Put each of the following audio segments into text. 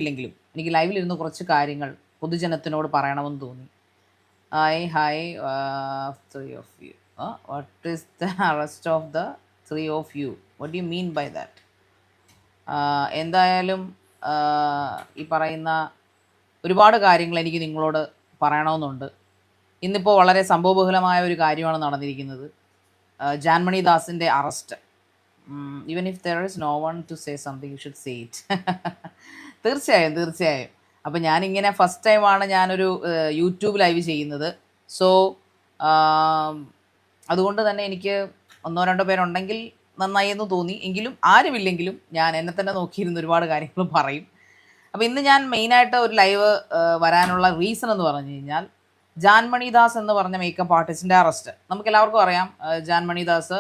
ഇല്ലെങ്കിലും എനിക്ക് ലൈവിലിരുന്ന് കുറച്ച് കാര്യങ്ങൾ പൊതുജനത്തിനോട് പറയണമെന്ന് തോന്നി. Hi three of you. What is the arrest of the three of you? What you mean by that? എന്തായാലും ഈ പറയുന്ന ഒരുപാട് കാര്യങ്ങൾ എനിക്ക് നിങ്ങളോട് പറയണമെന്നുണ്ട്. ഇന്നിപ്പോൾ വളരെ സംഭവബഹുലമായ ഒരു കാര്യമാണ് നടന്നിരിക്കുന്നത്. ജാൻമണി ദാസിൻ്റെ arrest. Even if there is no one to say something you should say it. തീർച്ചയായും. അപ്പോൾ ഞാനിങ്ങനെ ഫസ്റ്റ് ടൈമാണ് ഞാനൊരു യൂട്യൂബ് ലൈവ് ചെയ്യുന്നത്. സോ അതുകൊണ്ട് തന്നെ എനിക്ക് ഒന്നോ രണ്ടോ പേരുണ്ടെങ്കിൽ നന്നായി എന്ന് തോന്നി. എങ്കിലും ആരുമില്ലെങ്കിലും ഞാൻ എന്നെ തന്നെ നോക്കിയിരുന്ന ഒരുപാട് കാര്യങ്ങൾ പറയും. അപ്പോൾ ഇന്ന് ഞാൻ മെയിനായിട്ട് ഒരു ലൈവ് വരാനുള്ള റീസൺ എന്ന് പറഞ്ഞു കഴിഞ്ഞാൽ, ജാൻമണി ദാസ് എന്ന് പറഞ്ഞ മേക്കപ്പ് ആർട്ടിസ്റ്റിൻ്റെ അറസ്റ്റ്. നമുക്കെല്ലാവർക്കും അറിയാം, ജാൻമണി ദാസ്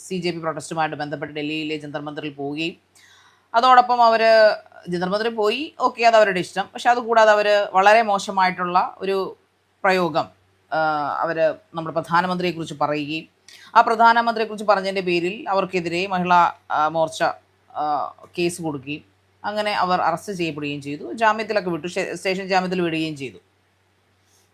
CJP പ്രൊട്ടസ്റ്റുമായിട്ട് ബന്ധപ്പെട്ട് ഡൽഹിയിലെ ജന്തർ മന്ദിറിൽ പോവുകയും അതോടൊപ്പം അവർ ജന്തർ മന്ദിറിൽ പോയി, ഓക്കെ, അത് അവരുടെ ഇഷ്ടം. പക്ഷെ അതുകൂടാതെ അവർ വളരെ മോശമായിട്ടുള്ള ഒരു പ്രയോഗം അവർ നമ്മുടെ പ്രധാനമന്ത്രിയെക്കുറിച്ച് പറയുകയും ആ പ്രധാനമന്ത്രിയെക്കുറിച്ച് പറഞ്ഞതിൻ്റെ പേരിൽ അവർക്കെതിരെ മഹിളാ മോർച്ച കേസ് കൊടുക്കുകയും അങ്ങനെ അവർ അറസ്റ്റ് ചെയ്യപ്പെടുകയും ചെയ്തു. ജാമ്യത്തിലൊക്കെ വിട്ടു, സ്റ്റേഷൻ ജാമ്യത്തിൽ വിടുകയും ചെയ്തു.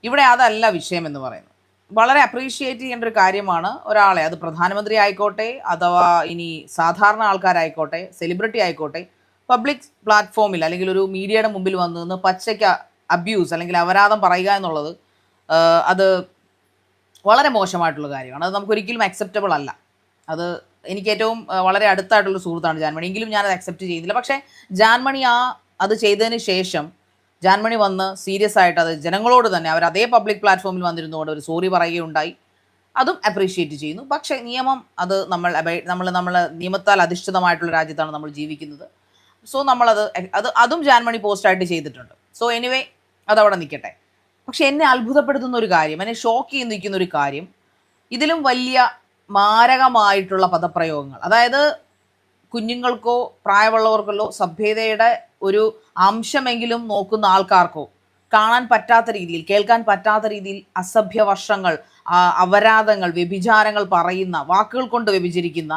ഇവിടെ അതല്ല വിഷയം എന്ന് പറയുന്നത്. വളരെ അപ്രീഷിയേറ്റ് ചെയ്യേണ്ട ഒരു കാര്യമാണ് ഒരാളെ, അത് പ്രധാനമന്ത്രി ആയിക്കോട്ടെ അഥവാ ഇനി സാധാരണ ആൾക്കാരായിക്കോട്ടെ, സെലിബ്രിറ്റി ആയിക്കോട്ടെ, പബ്ലിക് പ്ലാറ്റ്ഫോമിൽ അല്ലെങ്കിൽ ഒരു മീഡിയയുടെ മുമ്പിൽ വന്നു നിന്ന് പച്ചയ്ക്ക് അബ്യൂസ് അല്ലെങ്കിൽ അപരാധം പറയുക എന്നുള്ളത് അത് വളരെ മോശമായിട്ടുള്ള കാര്യമാണ്. അത് നമുക്കൊരിക്കലും അക്സെപ്റ്റബിൾ അല്ല. അത് എനിക്ക് ഏറ്റവും വളരെ അടുത്തായിട്ടുള്ള സുഹൃത്താണ് ജാൻമണി, എങ്കിലും ഞാനത് അക്സെപ്റ്റ് ചെയ്യുന്നില്ല. പക്ഷേ ജാൻമണി അത് ചെയ്തതിന് ശേഷം ജാൻമണി വന്ന് സീരിയസ് ആയിട്ട് അത് ജനങ്ങളോട് തന്നെ അവർ അതേ പബ്ലിക് പ്ലാറ്റ്ഫോമിൽ വന്നിരുന്നുകൊണ്ട് ഒരു സോറി പറയുകയുണ്ടായി. അതും അപ്രീഷിയേറ്റ് ചെയ്യുന്നു. പക്ഷേ നിയമം അത് നമ്മൾ നിയമത്താൽ അധിഷ്ഠിതമായിട്ടുള്ള രാജ്യത്താണ് നമ്മൾ ജീവിക്കുന്നത്. സോ അതും ജാൻമണി പോസ്റ്റായിട്ട് ചെയ്തിട്ടുണ്ട്. സോ എനിവേ അതവിടെ നിൽക്കട്ടെ. പക്ഷെ എന്നെ അത്ഭുതപ്പെടുത്തുന്ന ഒരു കാര്യം, എന്നെ ഷോക്ക് ചെയ്ത് നിൽക്കുന്ന ഒരു കാര്യം, ഇതിലും വലിയ മാരകമായിട്ടുള്ള പദപ്രയോഗങ്ങൾ, അതായത് കുഞ്ഞുങ്ങൾക്കോ പ്രായമുള്ളവർക്കല്ലോ സഭ്യതയുടെ ഒരു അംശമെങ്കിലും നോക്കുന്ന ആൾക്കാർക്കോ കാണാൻ പറ്റാത്ത രീതിയിൽ, കേൾക്കാൻ പറ്റാത്ത രീതിയിൽ അസഭ്യവർഷങ്ങൾ, അപരാധങ്ങൾ, വ്യഭിചാരങ്ങൾ പറയുന്ന, വാക്കുകൾ കൊണ്ട് വ്യഭിചരിക്കുന്ന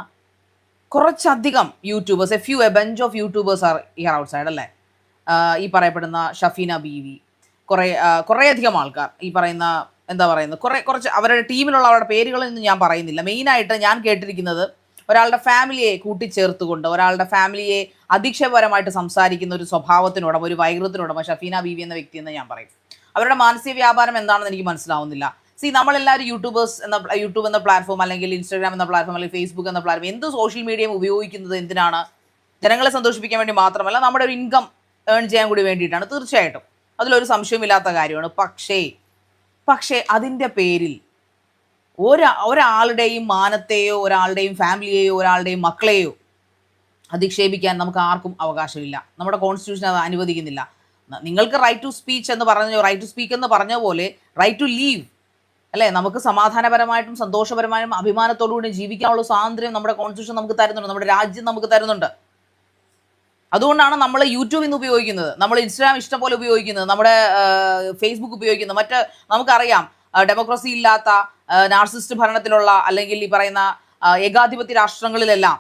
കുറച്ചധികം YouTubers, a bunch of YouTubers are here outside അല്ലേ. ഈ പറയപ്പെടുന്ന ഷഫീന ബീവി, കുറേയധികം ആൾക്കാർ, ഈ പറയുന്ന എന്താ പറയുന്നത്, കുറച്ച് അവരുടെ ടീമിലുള്ള അവരുടെ പേരുകളൊന്നും ഞാൻ പറയുന്നില്ല. മെയിനായിട്ട് ഞാൻ കേട്ടിരിക്കുന്നത് ഒരാളുടെ ഫാമിലിയെ കൂട്ടിച്ചേർത്തുകൊണ്ട് ഒരാളുടെ ഫാമിലിയെ അധിക്ഷേപകരമായിട്ട് സംസാരിക്കുന്ന ഒരു സ്വഭാവത്തിനുടമ, ഒരു വൈകൃതത്തിനുടമ ഷഫീന ബീവി എന്ന വ്യക്തി എന്ന് ഞാൻ പറയും. അവരുടെ മാനസിക വ്യാപാരം എന്താണെന്ന് എനിക്ക് മനസ്സിലാവുന്നില്ല. നമ്മളെല്ലാവരും യൂട്യൂബ് എന്ന പ്ലാറ്റ്ഫോം അല്ലെങ്കിൽ ഇൻസ്റ്റാഗ്രാം എന്ന പ്ലാറ്റ്ഫോം അല്ലെങ്കിൽ ഫേസ്ബുക്ക് എന്ന പ്ലാറ്റ്ഫോം, എന്ത് സോഷ്യൽ മീഡിയയും ഉപയോഗിക്കുന്നത് എന്തിനാണ്? ജനങ്ങളെ സന്തോഷിപ്പിക്കാൻ വേണ്ടി മാത്രമല്ല, നമ്മുടെ ഒരു ഇൻകം ഏൺ ചെയ്യാൻ കൂടി വേണ്ടിയിട്ടാണ്. തീർച്ചയായിട്ടും അതിലൊരു സംശയമില്ലാത്ത കാര്യമാണ്. പക്ഷേ അതിൻ്റെ പേരിൽ ഒരാളുടെയും മാനത്തെയോ ഒരാളുടെയും ഫാമിലിയെയോ ഒരാളുടെയും മക്കളെയോ അധിക്ഷേപിക്കാൻ നമുക്ക് ആർക്കും അവകാശമില്ല. നമ്മുടെ കോൺസ്റ്റിറ്റ്യൂഷൻ അത് അനുവദിക്കുന്നില്ല. നിങ്ങൾക്ക് റൈറ്റ് ടു സ്പീക്ക് എന്ന് പറഞ്ഞ പോലെ റൈറ്റ് ടു ലീവ് അല്ലേ, നമുക്ക് സമാധാനപരമായിട്ടും സന്തോഷപരമായും അഭിമാനത്തോടുകൂടി ജീവിക്കാനുള്ള സ്വാതന്ത്ര്യം നമ്മുടെ കോൺസ്റ്റിറ്റ്യൂഷൻ നമുക്ക് തരുന്നുണ്ട്, നമ്മുടെ രാജ്യം നമുക്ക് തരുന്നുണ്ട്. അതുകൊണ്ടാണ് നമ്മൾ യൂട്യൂബ് ഇന്ന് ഉപയോഗിക്കുന്നത്, നമ്മൾ ഇൻസ്റ്റാഗ്രാം ഇഷ്ടം പോലെ ഉപയോഗിക്കുന്നത്, നമ്മുടെ ഫേസ്ബുക്ക് ഉപയോഗിക്കുന്നത്. നമുക്കറിയാം, ഡെമോക്രസി ഇല്ലാത്ത നാർസിസ്റ്റ് ഭരണത്തിലുള്ള അല്ലെങ്കിൽ ഈ പറയുന്ന ഏകാധിപത്യ രാഷ്ട്രങ്ങളിലെല്ലാം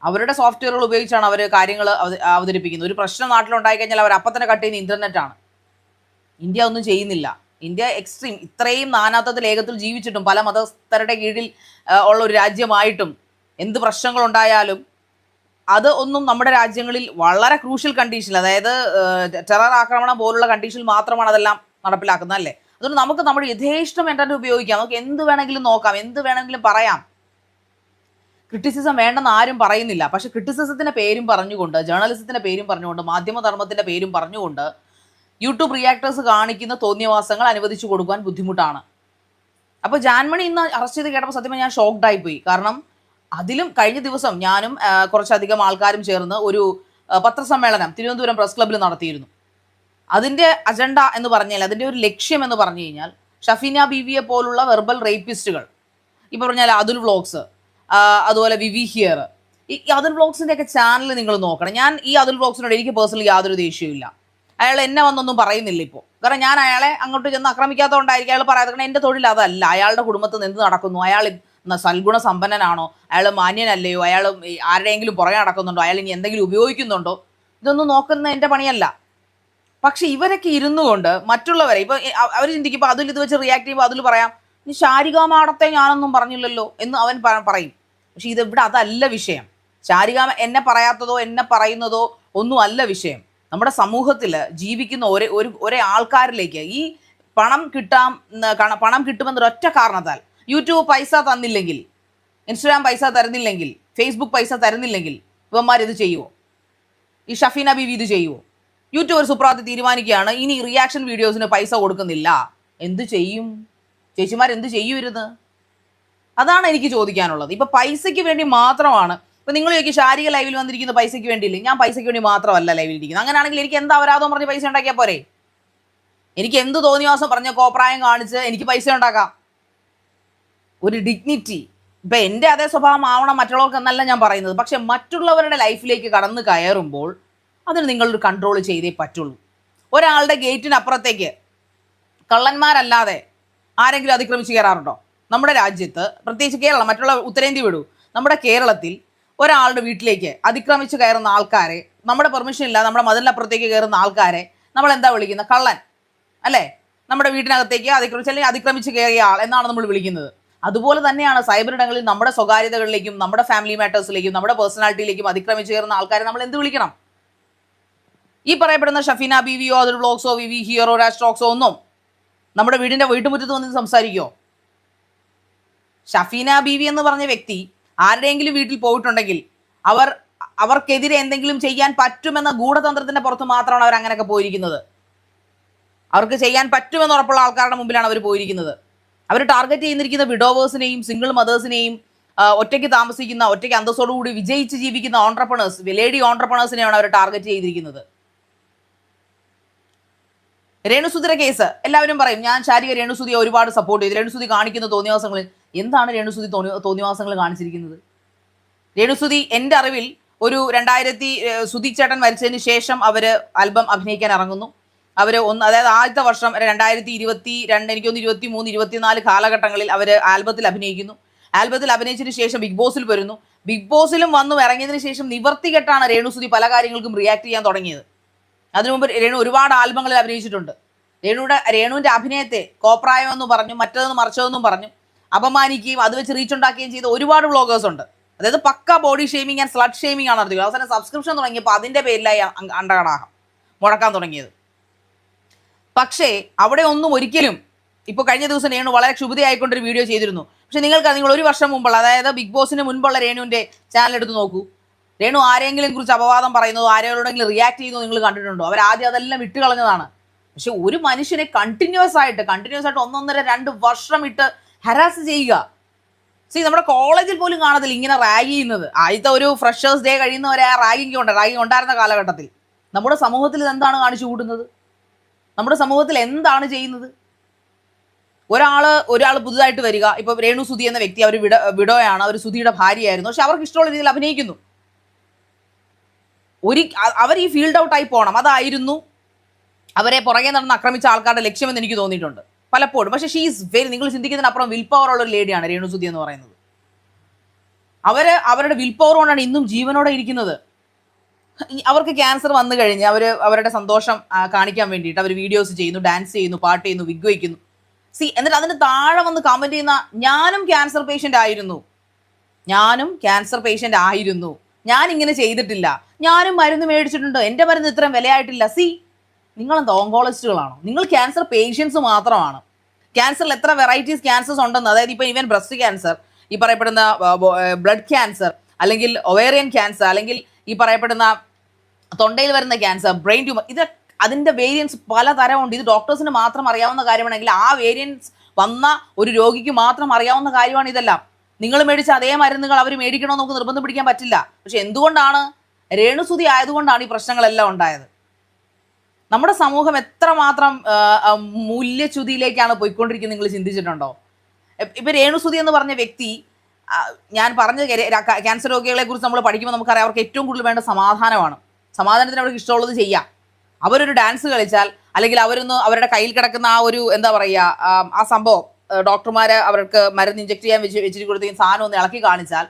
അവരുടെ സോഫ്റ്റ്വെയറുകൾ ഉപയോഗിച്ചാണ് അവർ കാര്യങ്ങൾ അവതരിപ്പിക്കുന്നത്. ഒരു പ്രശ്നം നാട്ടിലുണ്ടായി കഴിഞ്ഞാൽ അവർ അപ്പം തന്നെ കട്ട് ചെയ്യുന്ന ഇൻ്റർനെറ്റാണ്. ഇന്ത്യ ഒന്നും ചെയ്യുന്നില്ല. ഇന്ത്യ എക്സ്ട്രീം, ഇത്രയും നാനാത്വത്തിൽ ഏകത്തിൽ ജീവിച്ചിട്ടും പല മതസ്ഥരുടെ കീഴിൽ ഉള്ള ഒരു രാജ്യമായിട്ടും എന്ത് പ്രശ്നങ്ങളുണ്ടായാലും അത് ഒന്നും നമ്മുടെ രാജ്യങ്ങളിൽ വളരെ ക്രൂഷ്യൽ കണ്ടീഷനിൽ, അതായത് ടെറർ ആക്രമണം പോലുള്ള കണ്ടീഷനിൽ മാത്രമാണ് അതെല്ലാം നടപ്പിലാക്കുന്നത് അല്ലേ. അതുകൊണ്ട് നമുക്ക് നമ്മുടെ യഥേഷ്ടം ഇന്റർനെറ്റ് ഉപയോഗിക്കാം, നമുക്ക് എന്ത് വേണമെങ്കിലും നോക്കാം, എന്ത് വേണമെങ്കിലും പറയാം. ക്രിറ്റിസിസം വേണ്ടെന്ന് ആരും പറയുന്നില്ല. പക്ഷെ ക്രിറ്റിസിസത്തിൻ്റെ പേരും പറഞ്ഞുകൊണ്ട്, ജേർണലിസത്തിൻ്റെ പേരും പറഞ്ഞുകൊണ്ട്, മാധ്യമധർമ്മത്തിൻ്റെ പേരും പറഞ്ഞുകൊണ്ട് യൂട്യൂബ് റിയാക്ടേഴ്സ് കാണിക്കുന്ന തോന്നിയവാസങ്ങൾ അനുവദിച്ചു കൊടുക്കാൻ ബുദ്ധിമുട്ടാണ്. അപ്പോൾ ജാൻമണി ഇന്ന് അറസ്റ്റ് ചെയ്ത് കേട്ടപ്പോൾ സത്യം ഞാൻ ഷോക്ക്ഡായി പോയി. കാരണം അതിലും കഴിഞ്ഞ ദിവസം ഞാനും കുറച്ചധികം ആൾക്കാരും ചേർന്ന് ഒരു പത്രസമ്മേളനം തിരുവനന്തപുരം പ്രസ് ക്ലബ്ബിൽ നടത്തിയിരുന്നു. അതിൻ്റെ അജണ്ട എന്ന് പറഞ്ഞാൽ, അതിൻ്റെ ഒരു ലക്ഷ്യം എന്ന് പറഞ്ഞു കഴിഞ്ഞാൽ, ഷഫീന ബീവിയെ പോലുള്ള വെർബൽ റേപ്പിസ്റ്റുകൾ, ഇപ്പോൾ പറഞ്ഞാൽ അതുൽ വ്ളോഗ്സ്, അതുപോലെ വിവി ഹിയർ, ഈ അതുൽ വ്ളോഗ്സിൻ്റെ ഒക്കെ ചാനൽ നിങ്ങൾ നോക്കണം. ഞാൻ ഈ അതുൽ വ്ളോഗ്സിനോട് എനിക്ക് പേഴ്സണലി യാതൊരു ദേഷ്യവും ഇല്ല. അയാൾ എന്നെ വന്നൊന്നും പറയുന്നില്ല ഇപ്പോൾ. കാരണം ഞാൻ അയാളെ അങ്ങോട്ട് ചെന്ന് ആക്രമിക്കാത്തതുകൊണ്ടായിരിക്കും അയാൾ പറയാതെ. കാരണം എൻ്റെ തൊഴിൽ അതല്ല. അയാളുടെ കുടുംബത്തിൽ നിന്ന് നടക്കുന്നു, അയാൾ സൽഗുണ സമ്പന്നനാണോ, അയാൾ മാന്യനല്ലയോ, അയാൾ ആരുടെയെങ്കിലും പുറകെ നടക്കുന്നുണ്ടോ, അയാൾ ഇനി എന്തെങ്കിലും ഉപയോഗിക്കുന്നുണ്ടോ, ഇതൊന്നും നോക്കുന്ന എൻ്റെ പണിയല്ല. പക്ഷെ ഇവരൊക്കെ ഇരുന്നു കൊണ്ട് മറ്റുള്ളവരെ ഇപ്പൊ അവർ ചിന്തിക്കും, ഇപ്പൊ അതിൽ ഇത് വെച്ച് റിയാക്ട് ചെയ്യുമ്പോൾ അതിൽ പറയാം, ഈ ശാരിക മാടത്തെ ഞാനൊന്നും പറഞ്ഞില്ലല്ലോ എന്ന് അവൻ പറയും. പക്ഷെ ഇത് ഇവിടെ അതല്ല വിഷയം. ശാരിക എന്നെ പറയാത്തതോ എന്നെ പറയുന്നതോ ഒന്നും അല്ല വിഷയം. നമ്മുടെ സമൂഹത്തിൽ ജീവിക്കുന്ന ഒരേ ആൾക്കാരിലേക്ക് ഈ പണം കിട്ടുമെന്നൊരൊറ്റ കാരണത്താൽ, യൂട്യൂബ് പൈസ തന്നില്ലെങ്കിൽ, ഇൻസ്റ്റാഗ്രാം പൈസ തരുന്നില്ലെങ്കിൽ, ഫേസ്ബുക്ക് പൈസ തരുന്നില്ലെങ്കിൽ ഇവന്മാർ ഇത് ചെയ്യുമോ? ഈ ഷഫീന ബീവി ഇത് ചെയ്യുമോ? യൂട്യൂബർ സുപ്രാത്ത് തീരുമാനിക്കുകയാണ് ഇനി റിയാക്ഷൻ വീഡിയോസിന് പൈസ കൊടുക്കുന്നില്ല. എന്ത് ചെയ്യും ചേച്ചിമാർ? എന്ത് ചെയ്യുമായിരുന്നു? അതാണ് എനിക്ക് ചോദിക്കാനുള്ളത്. ഇപ്പൊ പൈസയ്ക്ക് വേണ്ടി മാത്രമാണ്. ഇപ്പൊ നിങ്ങൾ ചോദിക്കും ശാരീരിക ലൈവിൽ വന്നിരിക്കുന്ന പൈസയ്ക്ക് വേണ്ടിയില്ലേ? ഞാൻ പൈസയ്ക്ക് വേണ്ടി മാത്രമല്ല ലൈവിൽ ഇരിക്കുന്നത്. അങ്ങനെയാണെങ്കിൽ എനിക്ക് എന്താ അപരാധം പറഞ്ഞ് പൈസ ഉണ്ടാക്കിയാൽ പോരെ? എനിക്ക് എന്ത് തോന്നിവാസം പറഞ്ഞ കോപ്രായം കാണിച്ച് എനിക്ക് പൈസ ഉണ്ടാക്കാം. ഒരു ഡിഗ്നിറ്റി. ഇപ്പൊ എൻ്റെ അതേ സ്വഭാവം ആവണം മറ്റുള്ളവർക്ക് എന്നല്ല ഞാൻ പറയുന്നത്. പക്ഷെ മറ്റുള്ളവരുടെ ലൈഫിലേക്ക് കടന്നു കയറുമ്പോൾ അതിന് നിങ്ങളൊരു കൺട്രോൾ ചെയ്തേ പറ്റുള്ളൂ. ഒരാളുടെ ഗേറ്റിനപ്പുറത്തേക്ക് കള്ളന്മാരല്ലാതെ ആരെങ്കിലും അതിക്രമിച്ച് കയറാറുണ്ടോ? നമ്മുടെ രാജ്യത്ത്, പ്രത്യേകിച്ച് കേരളം, മറ്റുള്ള ഉത്തരേന്ത്യ വിടൂ, നമ്മുടെ കേരളത്തിൽ ഒരാളുടെ വീട്ടിലേക്ക് അതിക്രമിച്ച് കയറുന്ന ആൾക്കാരെ, നമ്മുടെ പെർമിഷൻ ഇല്ല നമ്മുടെ മതിലിനപ്പുറത്തേക്ക് കയറുന്ന ആൾക്കാരെ നമ്മൾ എന്താ വിളിക്കുന്നത്? കള്ളൻ അല്ലേ? നമ്മുടെ വീട്ടിനകത്തേക്ക് അതിക്രമിച്ച് കയറിയ ആൾ എന്നാണ് നമ്മൾ വിളിക്കുന്നത്. അതുപോലെ തന്നെയാണ് സൈബർ ഇടങ്ങളിൽ നമ്മുടെ സ്വകാര്യതകളിലേക്കും നമ്മുടെ ഫാമിലി മാറ്റേഴ്സിലേക്കും നമ്മുടെ പേഴ്സണാലിറ്റിയിലേക്കും അതിക്രമിച്ച് കയറുന്ന ആൾക്കാരെ നമ്മൾ എന്ത് വിളിക്കണം? ഈ പറയപ്പെടുന്ന ഷഫീന ബീവിയോ അതൊരു വ്ളോഗ്സോ വിവി ഹിയറോ രാഷ്ട്രോക്സോ ഒന്നും നമ്മുടെ വീട്ടുമുറ്റത്ത് വന്ന് സംസാരിക്കോ? ഷഫീന ബീവി എന്ന് പറഞ്ഞ വ്യക്തി ആരുടെയെങ്കിലും വീട്ടിൽ പോയിട്ടുണ്ടെങ്കിൽ അവർക്കെതിരെ എന്തെങ്കിലും ചെയ്യാൻ പറ്റുമെന്ന ഗൂഢതന്ത്രത്തിന്റെ പുറത്ത് മാത്രമാണ് അവർ അങ്ങനെയൊക്കെ പോയിരിക്കുന്നത്. അവർക്ക് ചെയ്യാൻ പറ്റുമെന്ന് ഉറപ്പുള്ള ആൾക്കാരുടെ മുമ്പിലാണ് അവർ പോയിരിക്കുന്നത്. അവർ ടാർഗറ്റ് ചെയ്യുന്നിരിക്കുന്ന വിഡോവേഴ്സിനെയും സിംഗിൾ മദേഴ്സിനെയും ഒറ്റയ്ക്ക് താമസിക്കുന്ന, ഒറ്റയ്ക്ക് അന്തസ്സോടുകൂടി വിജയിച്ച് ജീവിക്കുന്ന ഓൺട്രപ്രണേഴ്സ്, ലേഡി ഓൺട്രപ്രണേഴ്സിനെയാണ് അവർ ടാർഗറ്റ് ചെയ്തിരിക്കുന്നത്. രേണുസുധിയുടെ കേസ് എല്ലാവരും പറയും ഞാൻ ശാരിക രേണുസുധിയെ ഒരുപാട് സപ്പോർട്ട് ചെയ്തു. രേണുസുധി കാണിക്കുന്ന തോന്നിവാസങ്ങൾ എന്താണ്? രേണുസുധി തോന്നിവാസങ്ങൾ കാണിച്ചിരിക്കുന്നത്? രേണുസുധി എൻ്റെ അറിവിൽ ഒരു 2000 സുധി ചേട്ടൻ മരിച്ചതിന് ശേഷം അവര് ആൽബം അഭിനയിക്കാൻ ഇറങ്ങുന്നു. അതായത് ആദ്യത്തെ വർഷം 2022, എനിക്കൊന്ന് 23, 24 കാലഘട്ടങ്ങളിൽ അവർ ആൽബത്തിൽ അഭിനയിക്കുന്നു. ആൽബത്തിൽ അഭിനയിച്ചതിന് ശേഷം ബിഗ് ബോസിൽ വരുന്നു. ബിഗ് ബോസിലും വന്നു ഇറങ്ങിയതിന് ശേഷം നിവർത്തികെട്ടാണ് രേണുസുധി പല കാര്യങ്ങൾക്കും റിയാക്ട് ചെയ്യാൻ തുടങ്ങിയത്. അതിനു മുമ്പ് രേണു ഒരുപാട് ആൽബങ്ങളിൽ അഭിനയിച്ചിട്ടുണ്ട്. രേണുവിന്റെ അഭിനയത്തെ കോപ്രായം എന്ന് പറഞ്ഞു, മറ്റേതെന്ന് മറിച്ചതെന്നും പറഞ്ഞു അപമാനിക്കുകയും അത് വെച്ച് റീച്ച് ഉണ്ടാക്കുകയും ചെയ്ത ഒരുപാട് വ്ളോഗേഴ്സ് ഉണ്ട്. അതായത് പക്ക body shaming and slut shaming ആണ് നടത്തിയത്. അവസാനം സബ്സ്ക്രിപ്ഷൻ തുടങ്ങിയപ്പോൾ അതിന്റെ പേരിലായി അണ്ടകടാഹം മുടക്കാൻ തുടങ്ങിയത്. പക്ഷേ അവിടെ ഒന്നും ഒരിക്കലും, ഇപ്പോൾ കഴിഞ്ഞ ദിവസം രേണു വളരെ ക്ഷുഭിതയായിക്കൊണ്ടൊരു വീഡിയോ ചെയ്തിരുന്നു. പക്ഷെ നിങ്ങൾ ഒരു വർഷം മുമ്പുള്ള, അതായത് ബിഗ് ബോസിന് മുൻപുള്ള രേണുവിന്റെ ചാനൽ എടുത്ത് നോക്കൂ. രേണു ആരെങ്കിലും കുറിച്ച് അപവാദം പറയുന്നതോ ആരെങ്കിലെങ്കിലും റിയാക്ട് ചെയ്യുന്നതോ നിങ്ങൾ കണ്ടിട്ടുണ്ടോ? അവരാദ്യം അതെല്ലാം വിട്ട് കളഞ്ഞതാണ്. പക്ഷെ ഒരു മനുഷ്യനെ കണ്ടിന്യൂസ് ആയിട്ട് 1.5-2 വർഷം ഇട്ട് ഹരാസ് ചെയ്യുക. നമ്മുടെ കോളേജിൽ പോലും കാണത്തില്ല ഇങ്ങനെ റാഗ് ചെയ്യുന്നത്. ആദ്യത്തെ ഒരു ഫ്രഷേഴ്സ് ഡേ കഴിയുന്നവരെ ആ റാഗിങ് ഉണ്ടായിരുന്ന കാലഘട്ടത്തിൽ നമ്മുടെ സമൂഹത്തിൽ ഇതെന്താണ് കാണിച്ചു കൂട്ടുന്നത്? നമ്മുടെ സമൂഹത്തിൽ എന്താണ് ചെയ്യുന്നത്? ഒരാൾ പുതുതായിട്ട് വരിക, ഇപ്പൊ രേണു സുധി എന്ന വ്യക്തി, അവർ വിഡോയാണ്, അവർ സുധിയുടെ ഭാര്യയായിരുന്നു. പക്ഷെ അവർക്ക് ഇഷ്ടമുള്ള രീതിയിൽ അഭിനയിക്കുന്നു. അവർ ഈ ഫീൽഡ് ഔട്ട് ആയി പോകണം, അതായിരുന്നു അവരെ പുറകെ നടന്ന് ആക്രമിച്ച ആൾക്കാരുടെ ലക്ഷ്യമെന്ന് എനിക്ക് തോന്നിയിട്ടുണ്ട് പലപ്പോഴും. പക്ഷെ നിങ്ങൾ ചിന്തിക്കുന്നതിനപ്പുറം വിൽ പവർ ഉള്ള ഒരു ലേഡിയാണ് രേണു സുധി എന്ന് പറയുന്നത്. അവരുടെ വിൽ പവർ കൊണ്ടാണ് ഇന്നും ജീവനോടെ ഇരിക്കുന്നത്. അവർക്ക് ക്യാൻസർ വന്നു കഴിഞ്ഞ് അവരുടെ സന്തോഷം കാണിക്കാൻ വേണ്ടിയിട്ട് അവർ വീഡിയോസ് ചെയ്യുന്നു, ഡാൻസ് ചെയ്യുന്നു, പാട്ട് ചെയ്യുന്നു, വിഗ് വയ്ക്കുന്നു. എന്നിട്ട് അതിന് താഴെ വന്ന് കമന്റ് ചെയ്യുന്ന ഞാനും ക്യാൻസർ പേഷ്യന്റ് ആയിരുന്നു, ഞാൻ ഇങ്ങനെ ചെയ്തിട്ടില്ല, ഞാനും മരുന്ന് മേടിച്ചിട്ടുണ്ട്, എൻ്റെ മരുന്ന് ഇത്രയും വിലയായിട്ടില്ല. നിങ്ങളെന്താ ഓങ്കോളജിസ്റ്റുകളാണോ? നിങ്ങൾ ക്യാൻസർ പേഷ്യൻസ് മാത്രമാണ്. ക്യാൻസറിൽ എത്ര വെറൈറ്റീസ് ക്യാൻസേഴ്സ് ഉണ്ടെന്ന്, അതായത് ഇപ്പൊ ഈവൻ ബ്രസ്റ്റ് ക്യാൻസർ, ഈ പറയപ്പെടുന്ന ബ്ലഡ് ക്യാൻസർ, അല്ലെങ്കിൽ ഒവേറിയൻ ക്യാൻസർ, അല്ലെങ്കിൽ ഈ പറയപ്പെടുന്ന തൊണ്ടയിൽ വരുന്ന ക്യാൻസർ, ബ്രെയിൻ ട്യൂമർ, അതിന്റെ വേരിയൻസ് പലതരമുണ്ട്. ഇത് ഡോക്ടേഴ്സിന് മാത്രം അറിയാവുന്ന കാര്യമാണെങ്കിൽ ആ വേരിയൻസ് വന്ന ഒരു രോഗിക്ക് മാത്രം അറിയാവുന്ന കാര്യമാണ് ഇതെല്ലാം. നിങ്ങൾ മേടിച്ച അതേ മരുന്നുകൾ അവർ മേടിക്കണമെന്ന് നമുക്ക് നിർബന്ധം പിടിക്കാൻ പറ്റില്ല. പക്ഷെ എന്തുകൊണ്ടാണ്? രേണുസുധി ആയതുകൊണ്ടാണ് ഈ പ്രശ്നങ്ങളെല്ലാം ഉണ്ടായത്. നമ്മുടെ സമൂഹം എത്രമാത്രം മൂല്യച്യുതിയിലേക്കാണ് പോയിക്കൊണ്ടിരിക്കുന്നത് നിങ്ങൾ ചിന്തിച്ചിട്ടുണ്ടോ? ഇപ്പൊ രേണുസുധി എന്ന് പറഞ്ഞ വ്യക്തി, ഞാൻ പറഞ്ഞ ക്യാൻസർ രോഗികളെ കുറിച്ച് നമ്മൾ പഠിക്കുമ്പോൾ നമുക്കറിയാം അവർക്ക് ഏറ്റവും കൂടുതൽ വേണ്ട സമാധാനമാണ്. സമാധാനത്തിന് അവർക്ക് ഇഷ്ടമുള്ളത് ചെയ്യാം. അവരൊരു ഡാൻസ് കളിച്ചാൽ, അല്ലെങ്കിൽ അവരുടെ കയ്യിൽ കിടക്കുന്ന ആ ഒരു എന്താ പറയുക ആ സംഭവം ഡോക്ടർമാര് അവർക്ക് മരുന്ന് ഇഞ്ചക്ട് ചെയ്യാൻ വെച്ചിട്ട് കൊടുത്ത സാധനം ഒന്ന് ഇളക്കി കാണിച്ചാൽ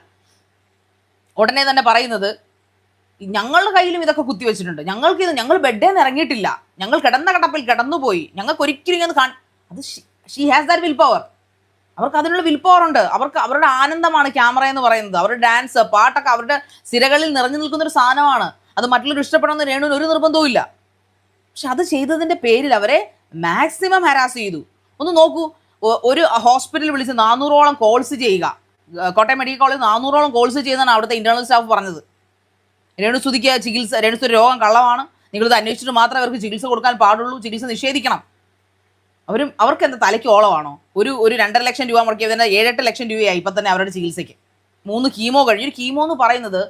ഉടനെ തന്നെ പറയുന്നത് ഞങ്ങളുടെ കയ്യിലും ഇതൊക്കെ കുത്തിവെച്ചിട്ടുണ്ട്. ഞങ്ങൾ ബെഡിൽ നിന്ന് ഇറങ്ങിയിട്ടില്ല, ഞങ്ങൾ കിടന്ന കിടപ്പിൽ കിടന്നുപോയി, ഞങ്ങൾക്ക് ഒരിക്കലും ഇങ്ങനെ അത് she has that will power. അവർക്ക് അതിനുള്ള വിൽ പവർ ഉണ്ട്. അവർക്ക് അവരുടെ ആനന്ദമാണ് ക്യാമറ എന്ന് പറയുന്നത്. അവരുടെ ഡാൻസ് പാട്ടൊക്കെ അവരുടെ സിരകളിൽ നിറഞ്ഞു നിൽക്കുന്ന ഒരു സാധനമാണ്. അത് മറ്റുള്ളവർ ഇഷ്ടപ്പെടണമെന്ന് രേണുവിന് ഒരു നിർബന്ധവും ഇല്ല. പക്ഷെ അത് ചെയ്തതിൻ്റെ പേരിൽ അവരെ മാക്സിമം ഹരാസ് ചെയ്തു. ഒന്ന് നോക്കൂ, ഒരു ഹോസ്പിറ്റലിൽ വിളിച്ച് 400ഓളം കോൾസ് ചെയ്യുക. കോട്ടയം മെഡിക്കൽ കോളേജ് 400ഓളം കോൾസ് ചെയ്തെന്നാണ് അവിടുത്തെ ഇന്റേണൽ സ്റ്റാഫ് പറഞ്ഞത്. രേണുസുതിക്ക് ചികിത്സ, രേണുസുതി രോഗം കള്ളമാണ്, നിങ്ങളിത് അന്വേഷിച്ചിട്ട് മാത്രമേ അവർക്ക് ചികിത്സ കൊടുക്കാൻ പാടുള്ളൂ, ചികിത്സ നിഷേധിക്കണം. അവർക്ക് എന്താ തലയ്ക്ക് ഓളമാണോ? ഒരു 2.5 ലക്ഷം രൂപ മുടക്കിയതിന് 7-8 ലക്ഷം രൂപയായി ഇപ്പം തന്നെ അവരുടെ ചികിത്സയ്ക്ക്. 3 കീമോ കഴിഞ്ഞു. ഒരു കീമോ എന്ന് പറയുന്നത്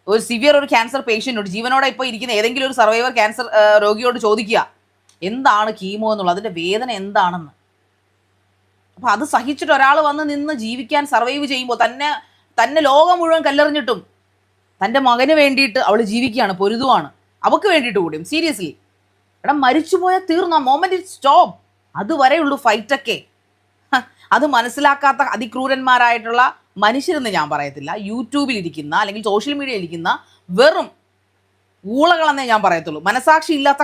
ഒരു സിവിയർ ഒരു ക്യാൻസർ പേഷ്യൻറ്റോട്, ജീവനോടെ ഇപ്പോൾ ഇരിക്കുന്ന ഏതെങ്കിലും ഒരു സർവൈവർ ക്യാൻസർ രോഗിയോട് ചോദിക്കുക എന്താണ് കീമോ എന്നുള്ളത്, അതിൻ്റെ വേദന എന്താണെന്ന്. അപ്പം അത് സഹിച്ചിട്ട് ഒരാൾ വന്ന് നിന്ന് ജീവിക്കാൻ സർവൈവ് ചെയ്യുമ്പോൾ തന്നെ ലോകം മുഴുവൻ കല്ലെറിഞ്ഞിട്ടും തൻ്റെ മകന് വേണ്ടിയിട്ട് അവൾ ജീവിക്കുകയാണ്, പൊരുതുവാണ്, അവൾക്ക് വേണ്ടിയിട്ട് കൂടിയും. സീരിയസ്ലി എടാ, മരിച്ചുപോയാൽ തീർന്നു, ആ മൊമെന്റ് ഇറ്റ് സ്റ്റോപ്പ്. അതുവരെയുള്ളൂ ഫൈറ്റൊക്കെ. അത് മനസ്സിലാക്കാത്ത അതിക്രൂരന്മാരായിട്ടുള്ള മനുഷ്യരെന്ന് ഞാൻ പറയത്തില്ല, യൂട്യൂബിലിരിക്കുന്ന അല്ലെങ്കിൽ സോഷ്യൽ മീഡിയയിൽ ഇരിക്കുന്ന വെറും ഊളകളെന്നേ ഞാൻ പറയത്തുള്ളൂ. മനസാക്ഷി ഇല്ലാത്ത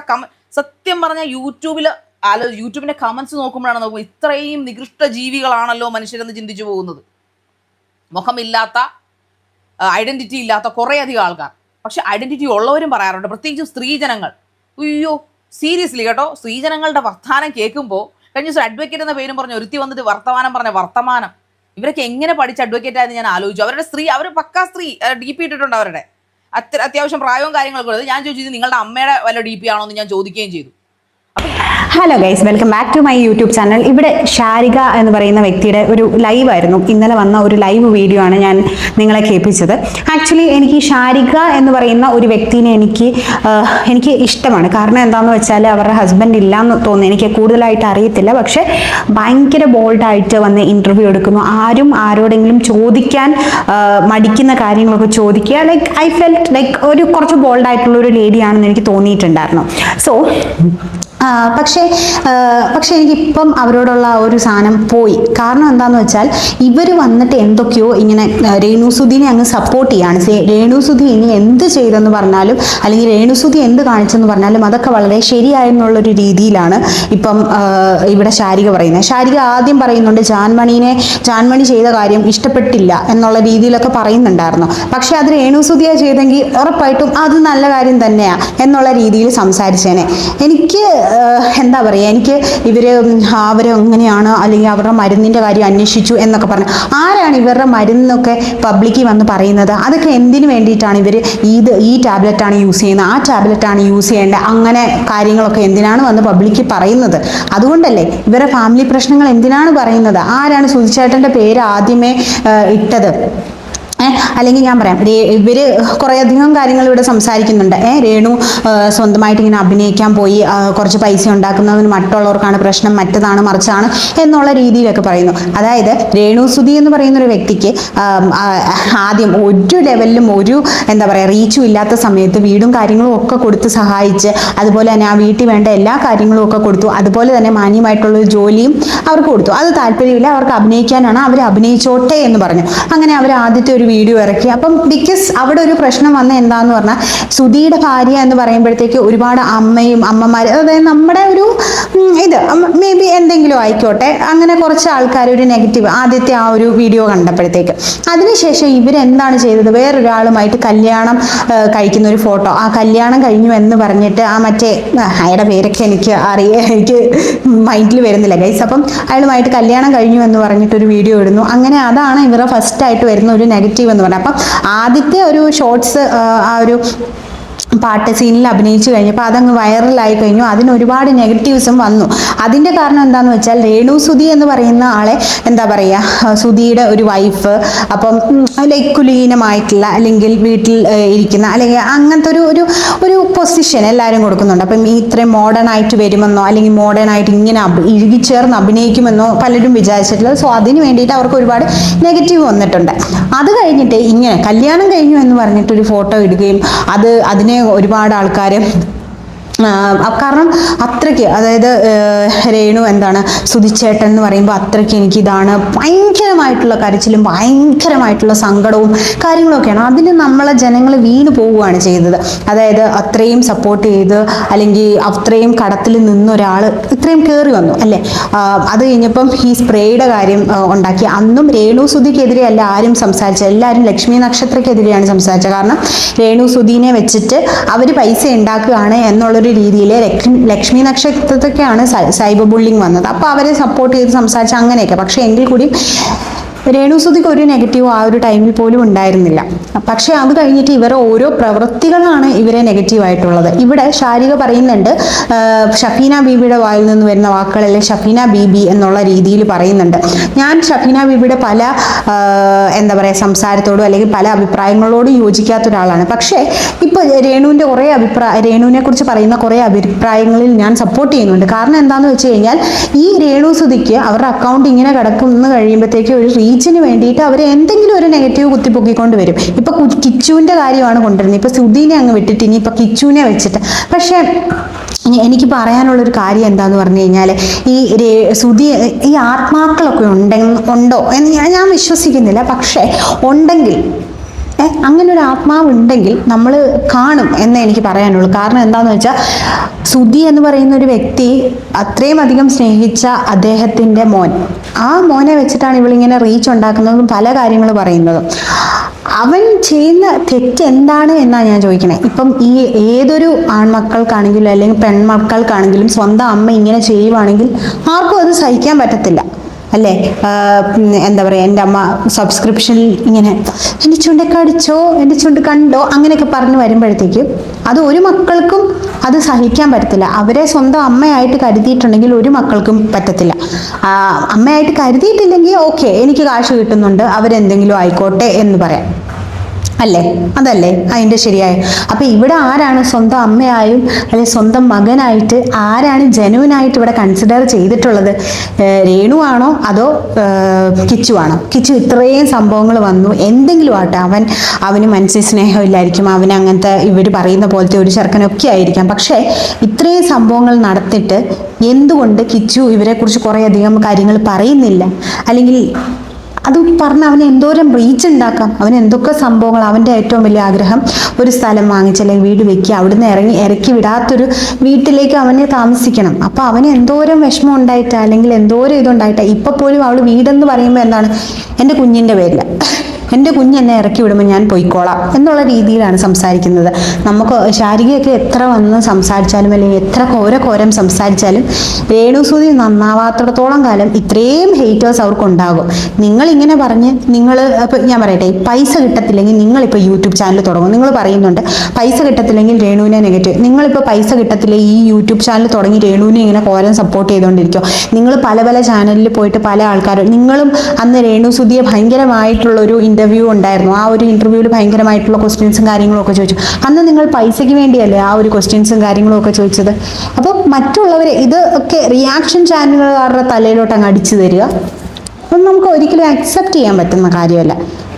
സത്യം പറഞ്ഞാൽ യൂട്യൂബിൻ്റെ കമൻസ് നോക്കുമ്പോഴാണ് ഇത്രയും നികൃഷ്ട ജീവികളാണല്ലോ മനുഷ്യരെന്ന് ചിന്തിച്ചു പോകുന്നത്. മുഖമില്ലാത്ത, ഐഡന്റിറ്റി ഇല്ലാത്ത കുറേ അധികം ആൾക്കാർ. പക്ഷെ ഐഡന്റിറ്റി ഉള്ളവരും പറയാറുണ്ട്, പ്രത്യേകിച്ച് സ്ത്രീജനങ്ങൾ. അയ്യോ സീരിയസ്ലി കേട്ടോ, സ്ത്രീജനങ്ങളുടെ വർത്തമാനം കേൾക്കുമ്പോൾ, കഴിഞ്ഞ ദിവസം അഡ്വക്കേറ്റ് എന്ന പേരും പറഞ്ഞ് ഒരുത്തി വന്നിട്ട് വർത്തമാനം ഇവരൊക്കെ എങ്ങനെ പഠിച്ച് അഡ്വക്കേറ്റ് ആയെന്ന് ഞാൻ ആലോചിച്ചു. അവരുടെ അവർ പക്കാ സ്ത്രീ DP ഇട്ടിട്ടുണ്ട്. അവരുടെ അത്യാവശ്യം പ്രായവും കാര്യങ്ങളൊക്കെ ഉള്ളത്. ഞാൻ ചോദിച്ചു നിങ്ങളുടെ അമ്മയുടെ വല്ല DP ആണോ എന്ന് ഞാൻ ചോദിക്കുകയും ചെയ്തു. Hello guys, welcome back to my YouTube channel. ഇവിടെ ഷാരിക എന്ന് പറയുന്ന വ്യക്തിയുടെ ഒരു ലൈവ് ആയിരുന്നു, ഇന്നലെ വന്ന ഒരു ലൈവ് വീഡിയോ ആണ് ഞാൻ നിങ്ങളെ കേൾപ്പിച്ചത്. ആക്ച്വലി എനിക്ക് ഷാരിക എന്ന് പറയുന്ന ഒരു വ്യക്തിനെ എനിക്ക് ഇഷ്ടമാണ്. കാരണം എന്താണെന്ന് വെച്ചാൽ അവരുടെ ഹസ്ബൻഡ് ഇല്ലയെന്ന് തോന്നുന്നു, എനിക്ക് കൂടുതലായിട്ട് അറിയത്തില്ല. പക്ഷെ ഭയങ്കര ബോൾഡായിട്ട് വന്ന് ഇൻ്റർവ്യൂ എടുക്കുന്നു. ആരും ആരോടെങ്കിലും ചോദിക്കാൻ മടിക്കുന്ന കാര്യങ്ങളൊക്കെ ചോദിക്കുക. ലൈക്ക് ഐ ഫെൽറ്റ് ലൈക്ക് കുറച്ച് ബോൾഡായിട്ടുള്ള ഒരു ലേഡിയാണെന്ന് എനിക്ക് തോന്നിയിട്ടുണ്ടായിരുന്നു. സോ പക്ഷേ എനിക്കിപ്പം അവരോടുള്ള ഒരു സാധനം പോയി. കാരണം എന്താണെന്ന് വെച്ചാൽ ഇവർ വന്നിട്ട് എന്തൊക്കെയോ ഇങ്ങനെ രേണുസുതിനെ അങ്ങ് സപ്പോർട്ട് ചെയ്യാണ്. രേണുസുതി ഇനി എന്ത് ചെയ്തെന്ന് പറഞ്ഞാലും അല്ലെങ്കിൽ രേണുസുതി എന്ത് കാണിച്ചെന്ന് പറഞ്ഞാലും അതൊക്കെ വളരെ ശരിയായെന്നുള്ളൊരു രീതിയിലാണ് ഇപ്പം ഇവിടെ ഷാരിക പറയുന്നത്. ഷാരിക ആദ്യം പറയുന്നുണ്ട് ജാൻമണി ചെയ്ത കാര്യം ഇഷ്ടപ്പെട്ടില്ല എന്നുള്ള രീതിയിലൊക്കെ പറയുന്നുണ്ടായിരുന്നു. പക്ഷെ അത് രേണുസുതിയാണ് ചെയ്തെങ്കിൽ ഉറപ്പായിട്ടും അത് നല്ല കാര്യം തന്നെയാണ് എന്നുള്ള രീതിയിൽ സംസാരിച്ചേനെ. എനിക്ക് എന്താ പറയുക, എനിക്ക് അവർ എങ്ങനെയാണ് അല്ലെങ്കിൽ അവരുടെ മരുന്നിൻ്റെ കാര്യം അന്വേഷിച്ചു എന്നൊക്കെ പറഞ്ഞു. ആരാണ് ഇവരുടെ മരുന്നൊക്കെ പബ്ലിക്കിൽ വന്ന് പറയുന്നത്? അതൊക്കെ എന്തിനു വേണ്ടിയിട്ടാണ് ഇവർ ഈ ടാബ്ലറ്റാണ് യൂസ് ചെയ്യുന്നത്, ആ ടാബ്ലറ്റാണ് യൂസ് ചെയ്യേണ്ടത്, അങ്ങനെ കാര്യങ്ങളൊക്കെ എന്തിനാണ് വന്ന് പബ്ലിക്കിൽ പറയുന്നത്? അതുകൊണ്ടല്ലേ ഇവരുടെ ഫാമിലി പ്രശ്നങ്ങൾ എന്തിനാണ് പറയുന്നത്? ആരാണ് സുധിച്ചേട്ടൻ്റെ പേര് ആദ്യമേ ഇട്ടത്? അല്ലെങ്കിൽ ഞാൻ പറയാം, ഇവർ കുറേയധികം കാര്യങ്ങൾ ഇവിടെ സംസാരിക്കുന്നുണ്ട്. രേണു സ്വന്തമായിട്ട് ഇങ്ങനെ അഭിനയിക്കാൻ പോയി, കുറച്ച് പൈസ ഉണ്ടാക്കുന്നതിന് മറ്റുള്ളവർക്കാണ് പ്രശ്നം, മറ്റതാണ് മറിച്ചാണ് എന്നുള്ള രീതിയിലൊക്കെ പറയുന്നു. അതായത് രേണുസുതി എന്ന് പറയുന്ന ഒരു വ്യക്തിക്ക് ആദ്യം ഒരു ലെവലിലും എന്താ പറയുക റീച്ചും ഇല്ലാത്ത സമയത്ത് വീടും കാര്യങ്ങളും ഒക്കെ കൊടുത്ത് സഹായിച്ച്, അതുപോലെ തന്നെ ആ വീട്ടിൽ വേണ്ട എല്ലാ കാര്യങ്ങളും ഒക്കെ കൊടുത്തു. അതുപോലെ തന്നെ മാന്യമായിട്ടുള്ളൊരു ജോലിയും അവർക്ക് കൊടുത്തു. അത് താല്പര്യമില്ല, അവർക്ക് അഭിനയിക്കാനാണ്, അവർ അഭിനയിച്ചോട്ടെ എന്ന് പറഞ്ഞു. അങ്ങനെ അവർ ആദ്യത്തെ ഒരു വീഡിയോ ഇറക്കി. അപ്പം ബിക്കോസ് അവിടെ ഒരു പ്രശ്നം വന്ന എന്താന്ന് പറഞ്ഞാൽ, സുധിയുടെ ഭാര്യ എന്ന് പറയുമ്പോഴത്തേക്ക് ഒരുപാട് അമ്മമാർ, അതായത് നമ്മുടെ ഒരു ഇത് മേ ബി എന്തെങ്കിലും ആയിക്കോട്ടെ, അങ്ങനെ കുറച്ച് ആൾക്കാർ ഒരു നെഗറ്റീവ് ആദ്യത്തെ ആ ഒരു വീഡിയോ കണ്ടപ്പോഴത്തേക്ക്. അതിനുശേഷം ഇവരെന്താണ് ചെയ്തത്? വേറൊരാളുമായിട്ട് കല്യാണം കഴിക്കുന്ന ഒരു ഫോട്ടോ, ആ കല്യാണം കഴിഞ്ഞു എന്ന് പറഞ്ഞിട്ട് ആ മറ്റേ അയാളുടെ പേരൊക്കെ എനിക്ക് മൈൻഡിൽ വരുന്നില്ല ഗൈസ്. അപ്പം അയാളുമായിട്ട് കല്യാണം കഴിഞ്ഞു എന്ന് പറഞ്ഞിട്ടൊരു വീഡിയോ ഇടുന്നു. അങ്ങനെ അതാണ് ഇവരുടെ ഫസ്റ്റ് ആയിട്ട് വരുന്ന ഒരു നെഗറ്റീവ് എന്ന് പറഞ്ഞാൽ. അപ്പം ആദ്യത്തെ ഒരു ഷോർട്സ് ആ ഒരു പാട്ട് സീനിൽ അഭിനയിച്ചു കഴിഞ്ഞപ്പോൾ അതങ്ങ് വൈറലായി കഴിഞ്ഞു. അതിന് ഒരുപാട് നെഗറ്റീവ്സും വന്നു. അതിൻ്റെ കാരണം എന്താണെന്ന് വെച്ചാൽ രേണുസുതി എന്ന് പറയുന്ന ആളെ എന്താ പറയുക, സുധിയുടെ ഒരു വൈഫ്, അപ്പം ലൈക്ക് കുലീനമായിട്ടുള്ള അല്ലെങ്കിൽ വീട്ടിൽ ഇരിക്കുന്ന അല്ലെങ്കിൽ അങ്ങനത്തെ ഒരു പൊസിഷൻ എല്ലാവരും കൊടുക്കുന്നുണ്ട്. അപ്പം ഈ ഇത്രയും മോഡേൺ ആയിട്ട് വരുമെന്നോ അല്ലെങ്കിൽ മോഡേൺ ആയിട്ട് ഇങ്ങനെ ഇഴുകിച്ചേർന്ന് അഭിനയിക്കുമെന്നോ പലരും വിചാരിച്ചിട്ടില്ല. സോ അതിന് വേണ്ടിയിട്ട് അവർക്ക് ഒരുപാട് നെഗറ്റീവ് വന്നിട്ടുണ്ട്. അത് കഴിഞ്ഞിട്ട് ഇങ്ങനെ കല്യാണം കഴിഞ്ഞു എന്ന് പറഞ്ഞിട്ടൊരു ഫോട്ടോ ഇടുകയും അതിനെ ഒരുപാട് ആൾക്കാർ കാരണം അത്രയ്ക്ക്, അതായത് രേണു എന്താണ് സുധിച്ചേട്ടൻ എന്ന് പറയുമ്പോൾ അത്രയ്ക്ക് എനിക്കിതാണ് ഭയങ്കരമായിട്ടുള്ള കരച്ചിലും ഭയങ്കരമായിട്ടുള്ള സങ്കടവും കാര്യങ്ങളൊക്കെയാണ്. അതിന് നമ്മളെ ജനങ്ങൾ വീണ് പോവുകയാണ് ചെയ്തത്. അതായത് അത്രയും സപ്പോർട്ട് ചെയ്ത് അല്ലെങ്കിൽ അത്രയും കടത്തിൽ നിന്നൊരാൾ ഇത്രയും കയറി വന്നു അല്ലേ. അത് കഴിഞ്ഞപ്പം ഈ സ്പ്രേയുടെ കാര്യം ഉണ്ടാക്കി. അന്നും രേണു സുധിക്കെതിരെ അല്ല ആരും സംസാരിച്ചത്, എല്ലാവരും ലക്ഷ്മി നക്ഷത്രക്കെതിരെയാണ് സംസാരിച്ചത്. കാരണം രേണു സുധീനെ വെച്ചിട്ട് അവർ പൈസ ഉണ്ടാക്കുകയാണ് എന്നുള്ളൊരു രീതിയിൽ ലക്ഷ്മി നക്ഷത്രത്തൊക്കെയാണ് സൈബർ ബുള്ളിങ് വന്നത്. അപ്പോൾ അവരെ സപ്പോർട്ട് ചെയ്ത് സംസാരിച്ച് അങ്ങനെയൊക്കെ. പക്ഷേ എങ്കിൽ കൂടി രേണു സുധിക്ക് ഒരു നെഗറ്റീവ് ആ ഒരു ടൈമിൽ പോലും ഉണ്ടായിരുന്നില്ല. പക്ഷേ അത് കഴിഞ്ഞിട്ട് ഇവരുടെ ഓരോ പ്രവൃത്തികളാണ് ഇവരെ നെഗറ്റീവായിട്ടുള്ളത്. ഇവിടെ ശാരിക പറയുന്നുണ്ട്, ഷഫീന ബീബിയുടെ വായിൽ നിന്ന് വരുന്ന വാക്കുകളല്ലേ ഷഫീന ബീബി എന്നുള്ള രീതിയിൽ പറയുന്നുണ്ട്. ഞാൻ ഷഫീന ബീബിയുടെ പല എന്താ പറയുക സംസാരത്തോടും അല്ലെങ്കിൽ പല അഭിപ്രായങ്ങളോടും യോജിക്കാത്ത ഒരാളാണ്. പക്ഷേ ഇപ്പോൾ രേണുവിനെ കുറിച്ച് പറയുന്ന കുറേ അഭിപ്രായങ്ങളിൽ ഞാൻ സപ്പോർട്ട് ചെയ്യുന്നുണ്ട്. കാരണം എന്താണെന്ന് വെച്ച് കഴിഞ്ഞാൽ ഈ രേണു സുധിക്ക് അവരുടെ അക്കൗണ്ട് ഇങ്ങനെ കിടക്കുന്നു കഴിയുമ്പോഴത്തേക്ക് ഒരു റീച്ചിന് വേണ്ടിയിട്ട് അവർ എന്തെങ്കിലും ഒരു നെഗറ്റീവ് കുത്തിപ്പൊക്കിക്കൊണ്ട് വരും. ഇപ്പൊ കിച്ചുവിന്റെ കാര്യമാണ് കൊണ്ടുവരുന്നത്. ഇപ്പൊ സുധീനെ അങ്ങ് വിട്ടിട്ട് ഇനി ഇപ്പൊ കിച്ചുവിനെ വെച്ചിട്ട്. പക്ഷെ എനിക്ക് പറയാനുള്ളൊരു കാര്യം എന്താന്ന് പറഞ്ഞു കഴിഞ്ഞാൽ ഈ ആത്മാക്കളൊക്കെ ഉണ്ടോ എന്ന് ഞാൻ വിശ്വസിക്കുന്നില്ല. പക്ഷെ ഉണ്ടെങ്കിൽ അങ്ങനെ ഒരു ആത്മാവ് ഉണ്ടെങ്കിൽ നമ്മൾ കാണും എന്നേ എനിക്ക് പറയാനുള്ളൂ. കാരണം എന്താന്ന് വെച്ചാൽ സുധി എന്ന് പറയുന്ന ഒരു വ്യക്തി അത്രയും അധികം സ്നേഹിച്ച അദ്ദേഹത്തിൻ്റെ ആ മോനെ വെച്ചിട്ടാണ് ഇവളിങ്ങനെ റീച്ച് ഉണ്ടാക്കുന്നതും പല കാര്യങ്ങൾ പറയുന്നതും. അവൻ ചെയ്യുന്ന തെറ്റ് എന്താണ് എന്നാണ് ഞാൻ ചോദിക്കണേ. ഇപ്പം ഈ ഏതൊരു ആൺമക്കൾക്കാണെങ്കിലും അല്ലെങ്കിൽ പെൺമക്കൾക്കാണെങ്കിലും സ്വന്തം അമ്മ ഇങ്ങനെ ചെയ്യുവാണെങ്കിൽ ആർക്കും അത് സഹിക്കാൻ പറ്റത്തില്ല അല്ലേ. എന്താ പറയുക, എൻ്റെ അമ്മ സബ്സ്ക്രിപ്ഷനിൽ ഇങ്ങനെ എൻ്റെ ചുണ്ടൊക്കെ അടിച്ചോ, എൻ്റെ ചുണ്ട് കണ്ടോ അങ്ങനെയൊക്കെ പറഞ്ഞ് വരുമ്പോഴത്തേക്കും അത് ഒരു മക്കൾക്കും അത് സഹിക്കാൻ പറ്റത്തില്ല. അവരെ സ്വന്തം അമ്മയായിട്ട് കരുതിയിട്ടുണ്ടെങ്കിൽ ഒരു മക്കൾക്കും പറ്റത്തില്ല. അമ്മയായിട്ട് കരുതിയിട്ടില്ലെങ്കിൽ ഓക്കെ, എനിക്ക് കാശ് കിട്ടുന്നുണ്ട്, അവരെന്തെങ്കിലും ആയിക്കോട്ടെ എന്ന് പറയാം അല്ലേ. അതല്ലേ അതിൻ്റെ ശരിയായ. അപ്പം ഇവിടെ ആരാണ് സ്വന്തം അമ്മയായും അല്ലെങ്കിൽ സ്വന്തം മകനായിട്ട് ആരാണ് ജനുവിനായിട്ട് ഇവിടെ കൺസിഡർ ചെയ്തിട്ടുള്ളത്? രേണു ആണോ അതോ കിച്ചു ആണോ? കിച്ചു ഇത്രയും സംഭവങ്ങൾ വന്നു, എന്തെങ്കിലും ആട്ടെ, അവന് മനസ്സിൽ സ്നേഹമില്ലായിരിക്കും, അവന് അങ്ങനത്തെ ഇവർ പറയുന്ന പോലത്തെ ഒരു ചെറുക്കനൊക്കെ ആയിരിക്കാം. പക്ഷേ ഇത്രയും സംഭവങ്ങൾ നടത്തിയിട്ട് എന്തുകൊണ്ട് കിച്ചു ഇവരെക്കുറിച്ച് കുറേയധികം കാര്യങ്ങൾ പറയുന്നില്ല? അല്ലെങ്കിൽ അത് പറഞ്ഞ് അവന് എന്തോരം റീച്ച് ഉണ്ടാക്കാം. അവന് എന്തൊക്കെ സംഭവങ്ങൾ, അവൻ്റെ ഏറ്റവും വലിയ ആഗ്രഹം ഒരു സ്ഥലം വാങ്ങിച്ച് അല്ലെങ്കിൽ വീട് വെക്കുക, അവിടുന്ന് ഇറക്കി വിടാത്തൊരു വീട്ടിലേക്ക് അവന് താമസിക്കണം. അപ്പോൾ അവന് എന്തോരം വിഷമം ഉണ്ടായിട്ടാ അല്ലെങ്കിൽ എന്തോരം ഇതുണ്ടായിട്ടാ. ഇപ്പം പോലും അവൾ വീടെന്ന് പറയുമ്പോൾ എന്താണ്, എൻ്റെ കുഞ്ഞിൻ്റെ പേരില്ല, എൻ്റെ കുഞ്ഞെന്നെ ഇറക്കി വിടുമ്പോൾ ഞാൻ പോയിക്കോളാം എന്നുള്ള രീതിയിലാണ് സംസാരിക്കുന്നത്. നമുക്ക് ശാരികയൊക്കെ എത്ര വന്ന് സംസാരിച്ചാലും അല്ലെങ്കിൽ എത്ര കോരം സംസാരിച്ചാലും രേണു സുധി നന്നാവാത്തിടത്തോളം കാലം ഇത്രയും ഹേറ്റേഴ്സ് അവർക്കുണ്ടാകും. നിങ്ങളിങ്ങനെ പറഞ്ഞ് ഇപ്പം ഞാൻ പറയട്ടെ, പൈസ കിട്ടത്തില്ലെങ്കിൽ നിങ്ങളിപ്പോൾ യൂട്യൂബ് ചാനൽ തുടങ്ങും. നിങ്ങൾ പറയുന്നുണ്ട് പൈസ കിട്ടത്തില്ലെങ്കിൽ രേണുവിനെ നെഗറ്റീവ്. നിങ്ങളിപ്പോൾ പൈസ കിട്ടത്തില്ല ഈ യൂട്യൂബ് ചാനൽ തുടങ്ങി രേണുവിനെ ഇങ്ങനെ കോരം സപ്പോർട്ട് ചെയ്തുകൊണ്ടിരിക്കും. നിങ്ങൾ പല ചാനലിൽ പോയിട്ട് പല ആൾക്കാരും, നിങ്ങളും അന്ന് രേണു സുധിയെ ഭയങ്കരമായിട്ടുള്ളൊരു ഇന്റർവ്യൂ ഉണ്ടായിരുന്നു. ആ ഒരു ഇന്റർവ്യൂവിൽ ഭയങ്കരമായിട്ടുള്ള ക്വസ്റ്റ്യൻസും കാര്യങ്ങളും ഒക്കെ ചോദിച്ചു. അന്ന് നിങ്ങൾ പൈസയ്ക്ക് വേണ്ടിയല്ലേ ആ ഒരു ക്വസ്റ്റ്യൻസും കാര്യങ്ങളും ഒക്കെ ചോദിച്ചത്? അപ്പോൾ മറ്റുള്ളവരെ ഇതൊക്കെ റിയാക്ഷൻ ചാനലുകാരുടെ തലയിലോട്ട് അങ്ങ് അടിച്ചു തരിക, അപ്പം നമുക്ക് ഒരിക്കലും അക്സെപ്റ്റ് ചെയ്യാൻ പറ്റുന്ന കാര്യമല്ല.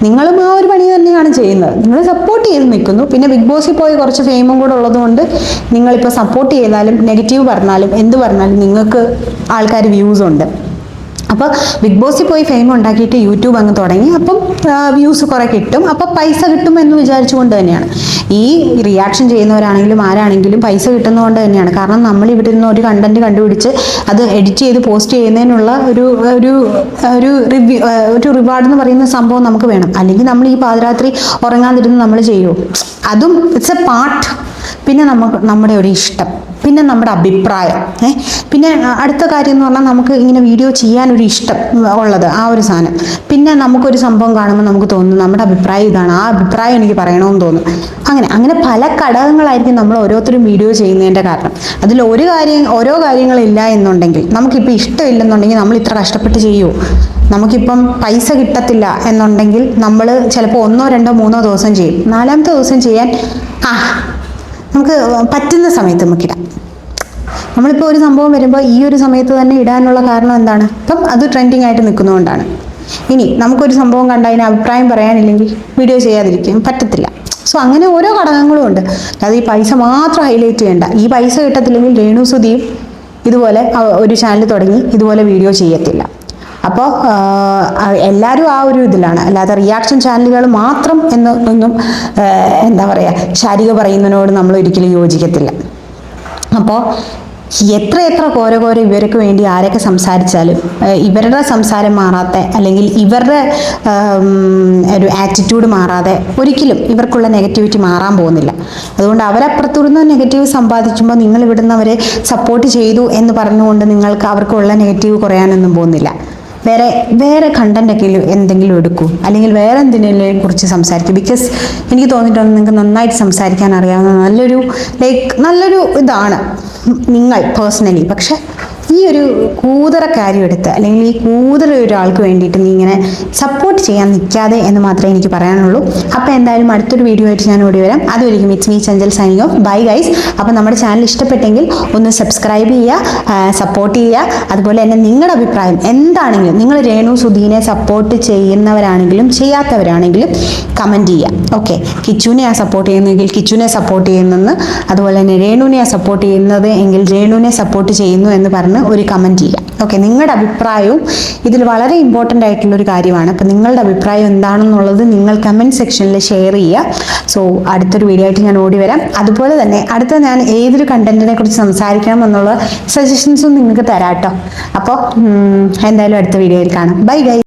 നിങ്ങളും ആ ഒരു പണി തന്നെയാണ് ചെയ്യുന്നത്. നിങ്ങൾ സപ്പോർട്ട് ചെയ്ത് നിൽക്കുന്നു. പിന്നെ ബിഗ് ബോസിൽ പോയി കുറച്ച് ഫെയിമും കൂടെ ഉള്ളതുകൊണ്ട് നിങ്ങളിപ്പോൾ സപ്പോർട്ട് ചെയ്താലും നെഗറ്റീവ് പറഞ്ഞാലും എന്ത് പറഞ്ഞാലും നിങ്ങൾക്ക് ആൾക്കാർ വ്യൂസ് ഉണ്ട്. അപ്പോൾ ബിഗ് ബോസിൽ പോയി ഫെയിം ഉണ്ടാക്കിയിട്ട് യൂട്യൂബ് അങ്ങ് തുടങ്ങി. അപ്പം വ്യൂസ് കുറേ കിട്ടും, അപ്പോൾ പൈസ കിട്ടും എന്ന് വിചാരിച്ചുകൊണ്ട് തന്നെയാണ്. ഈ റിയാക്ഷൻ ചെയ്യുന്നവരാണെങ്കിലും ആരാണെങ്കിലും പൈസ കിട്ടുന്നതുകൊണ്ട് തന്നെയാണ്. കാരണം നമ്മൾ ഇവിടെ നിന്ന് ഒരു കണ്ടന്റ് കണ്ടുപിടിച്ച് അത് എഡിറ്റ് ചെയ്ത് പോസ്റ്റ് ചെയ്യുന്നതിനുള്ള ഒരു റിവാർഡ് എന്ന് പറയുന്ന സംഭവം നമുക്ക് വേണം. അല്ലെങ്കിൽ നമ്മൾ ഈ പാതിരാത്രി ഉറങ്ങാതിരുന്ന് നമ്മൾ ചെയ്യുമോ? അതും ഇറ്റ്സ് എ പാർട്ട്. പിന്നെ നമ്മുടെ ഒരു ഇഷ്ടം, പിന്നെ നമ്മുടെ അഭിപ്രായം, പിന്നെ അടുത്ത കാര്യം എന്ന് പറഞ്ഞാൽ നമുക്ക് ഇങ്ങനെ വീഡിയോ ചെയ്യാനൊരു ഇഷ്ടം ഉള്ളത്, ആ ഒരു സാധനം. പിന്നെ നമുക്കൊരു സംഭവം കാണുമ്പോൾ നമുക്ക് തോന്നും നമ്മുടെ അഭിപ്രായം ഇതാണ്, ആ അഭിപ്രായം എനിക്ക് പറയണമെന്ന് തോന്നും. അങ്ങനെ പല ഘടകങ്ങളായിരിക്കും നമ്മൾ ഓരോരുത്തരും വീഡിയോ ചെയ്യുന്നതിൻ്റെ കാരണം. അതിൽ ഓരോ കാര്യങ്ങളില്ല എന്നുണ്ടെങ്കിൽ, നമുക്കിപ്പോൾ ഇഷ്ടമില്ലെന്നുണ്ടെങ്കിൽ നമ്മൾ ഇത്ര കഷ്ടപ്പെട്ട് ചെയ്യുമോ? നമുക്കിപ്പം പൈസ കിട്ടത്തില്ല എന്നുണ്ടെങ്കിൽ നമ്മൾ ചിലപ്പോൾ 1, 2, 3 ദിവസം ചെയ്യും. 4ാമത്തെ ദിവസം ചെയ്യാൻ നമുക്ക് പറ്റുന്ന സമയത്ത് നമുക്കിടാം. നമ്മളിപ്പോൾ ഒരു സംഭവം വരുമ്പോൾ ഈ ഒരു സമയത്ത് തന്നെ ഇടാനുള്ള കാരണം എന്താണ്? ഇപ്പം അത് ട്രെൻഡിങ് ആയിട്ട് നിൽക്കുന്നതുകൊണ്ടാണ്. ഇനി നമുക്കൊരു സംഭവം കണ്ട് അതിന് അഭിപ്രായം പറയാനില്ലെങ്കിൽ വീഡിയോ ചെയ്യാതിരിക്കാൻ പറ്റത്തില്ല. സോ അങ്ങനെ ഓരോ ഘടകങ്ങളും ഉണ്ട്. അത് ഈ പൈസ മാത്രം ഹൈലൈറ്റ് ചെയ്യേണ്ട. ഈ പൈസ കിട്ടത്തില്ലെങ്കിൽ രേണുസുതിയും ഇതുപോലെ ഒരു ചാനൽ തുടങ്ങി ഇതുപോലെ വീഡിയോ ചെയ്യത്തില്ല. അപ്പോൾ എല്ലാവരും ആ ഒരു ഇതിലാണ്, അല്ലാതെ റിയാക്ഷൻ ചാനലുകൾ മാത്രം ഒന്നും എന്താ പറയുക, ശാരിക പറയുന്നതിനോട് നമ്മൾ ഒരിക്കലും യോജിക്കത്തില്ല. അപ്പോൾ എത്ര കോര ഇവർക്ക് വേണ്ടി ആരൊക്കെ സംസാരിച്ചാലും ഇവരുടെ സംസാരം മാറാത്ത, അല്ലെങ്കിൽ ഇവരുടെ ഒരു ആറ്റിറ്റ്യൂഡ് മാറാതെ ഒരിക്കലും ഇവർക്കുള്ള നെഗറ്റിവിറ്റി മാറാൻ പോകുന്നില്ല. അതുകൊണ്ട് അവരപ്പുറത്തുനിന്ന് നെഗറ്റീവ് സമ്പാദിക്കുമ്പോൾ നിങ്ങൾ ഇവിടുന്ന് അവരെ സപ്പോർട്ട് ചെയ്തു എന്ന് പറഞ്ഞുകൊണ്ട് നിങ്ങൾക്ക് അവർക്കുള്ള നെഗറ്റീവ് കുറയാനൊന്നും പോകുന്നില്ല. വേറെ കണ്ടന്റൊക്കെ എന്തെങ്കിലും എടുക്കൂ, അല്ലെങ്കിൽ വേറെ എന്തിനേലും കുറിച്ച് സംസാരിക്കും. ബിക്കോസ് എനിക്ക് തോന്നിയിട്ടുണ്ട് നിങ്ങൾക്ക് നന്നായിട്ട് സംസാരിക്കാൻ അറിയാവുന്ന നല്ലൊരു ഇതാണ് നിങ്ങൾ പേഴ്സണലി. പക്ഷെ ഈ ഒരു കൂതറ കാര്യം എടുത്ത്, അല്ലെങ്കിൽ ഈ കൂതറ ഒരാൾക്ക് വേണ്ടിയിട്ട് നീ ഇങ്ങനെ സപ്പോർട്ട് ചെയ്യാൻ നിൽക്കാതെ എന്ന് മാത്രമേ എനിക്ക് പറയാനുള്ളൂ. അപ്പോൾ എന്തായാലും അടുത്തൊരു വീഡിയോ ആയിട്ട് ഞാൻ ഓടി വരാം. അതുവരെയും it's me Chanchal signing off. Bye guys. അപ്പോൾ നമ്മുടെ ചാനൽ ഇഷ്ടപ്പെട്ടെങ്കിൽ ഒന്ന് സബ്സ്ക്രൈബ് ചെയ്യുക, സപ്പോർട്ട് ചെയ്യുക. അതുപോലെ തന്നെ നിങ്ങളുടെ അഭിപ്രായം എന്താണെങ്കിലും, നിങ്ങൾ രേണുസുധീനെ സപ്പോർട്ട് ചെയ്യുന്നവരാണെങ്കിലും ചെയ്യാത്തവരാണെങ്കിലും കമൻറ്റ് ചെയ്യുക. ഓക്കെ, കിച്ചുവിനെ സപ്പോർട്ട് ചെയ്യുന്നെങ്കിൽ കിച്ചുവിനെ സപ്പോർട്ട് ചെയ്യുന്നെന്ന്, അതുപോലെ തന്നെ രേണുവിനെ സപ്പോർട്ട് ചെയ്യുന്നത് എങ്കിൽ രേണുവിനെ സപ്പോർട്ട് ചെയ്യുന്നു എന്ന് പറഞ്ഞ് ഒരു കമൻറ്റ് ചെയ്യുക. ഓക്കെ, നിങ്ങളുടെ അഭിപ്രായവും ഇതിൽ വളരെ ഇമ്പോർട്ടൻ്റ് ആയിട്ടുള്ളൊരു കാര്യമാണ്. അപ്പോൾ നിങ്ങളുടെ അഭിപ്രായം എന്താണെന്നുള്ളത് നിങ്ങൾ കമൻറ്റ് സെക്ഷനിൽ ഷെയർ ചെയ്യുക. സോ അടുത്തൊരു വീഡിയോ ആയിട്ട് ഞാൻ ഓടി വരാം. അതുപോലെ തന്നെ അടുത്ത ഞാൻ ഏതൊരു കണ്ടന്റിനെ കുറിച്ച് സംസാരിക്കണം എന്നുള്ള സജഷൻസും നിങ്ങൾക്ക് തരാം കേട്ടോ. അപ്പോൾ എന്തായാലും അടുത്ത വീഡിയോയിൽ കാണാം. Bye guys.